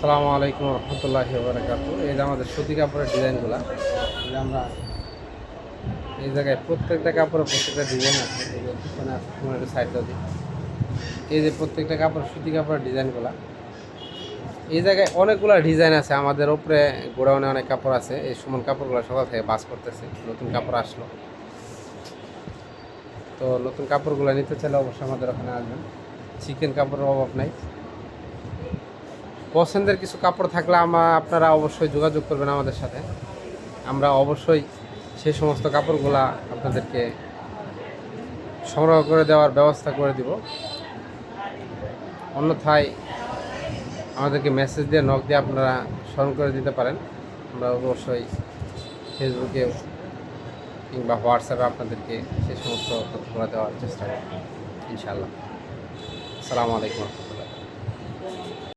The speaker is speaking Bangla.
আসসালামু আলাইকুম রহমতুল্লাহি ওয়া বারাকাতুহু। এই যে আমাদের সুতি কাপড়ের ডিজাইনগুলো, এই যে আমরা এই জায়গায় প্রত্যেকটা কাপড়ে প্রত্যেকটা ডিজাইন আছে। এই যে পিছনে আছে তোমার একটু সাইড দিই। এই যে প্রত্যেকটা কাপড় সুতি কাপড়ের ডিজাইনগুলো, এই জায়গায় অনেকগুলো ডিজাইন আছে। আমাদের উপরে গোডাউনে অনেক কাপড় আছে। এই সুমন কাপড়গুলো সকাল থেকে বাস করতেছে, নতুন কাপড় আসলো। তো নতুন কাপড়গুলো নিতে চাইলে অবশ্যই আমাদের ওখানে আসবেন। চিকেন কাপড়ের অভাব নাই। পছন্দের কিছু কাপড় থাকলে আপনারা অবশ্যই যোগাযোগ করবেন আমাদের সাথে। আমরা অবশ্যই সেই সমস্ত কাপড়গুলা আপনাদেরকে সংগ্রহ করে দেওয়ার ব্যবস্থা করে দিব। অন্যথায় আমাদেরকে মেসেজ দিয়ে নক দিয়ে আপনারা স্মরণ করে দিতে পারেন। আমরা অবশ্যই ফেসবুকে কিংবা হোয়াটসঅ্যাপে আপনাদেরকে সেই সমস্ত তথ্যগুলো দেওয়ার চেষ্টা করব ইনশাআল্লাহ। আসসালামু আলাইকুম।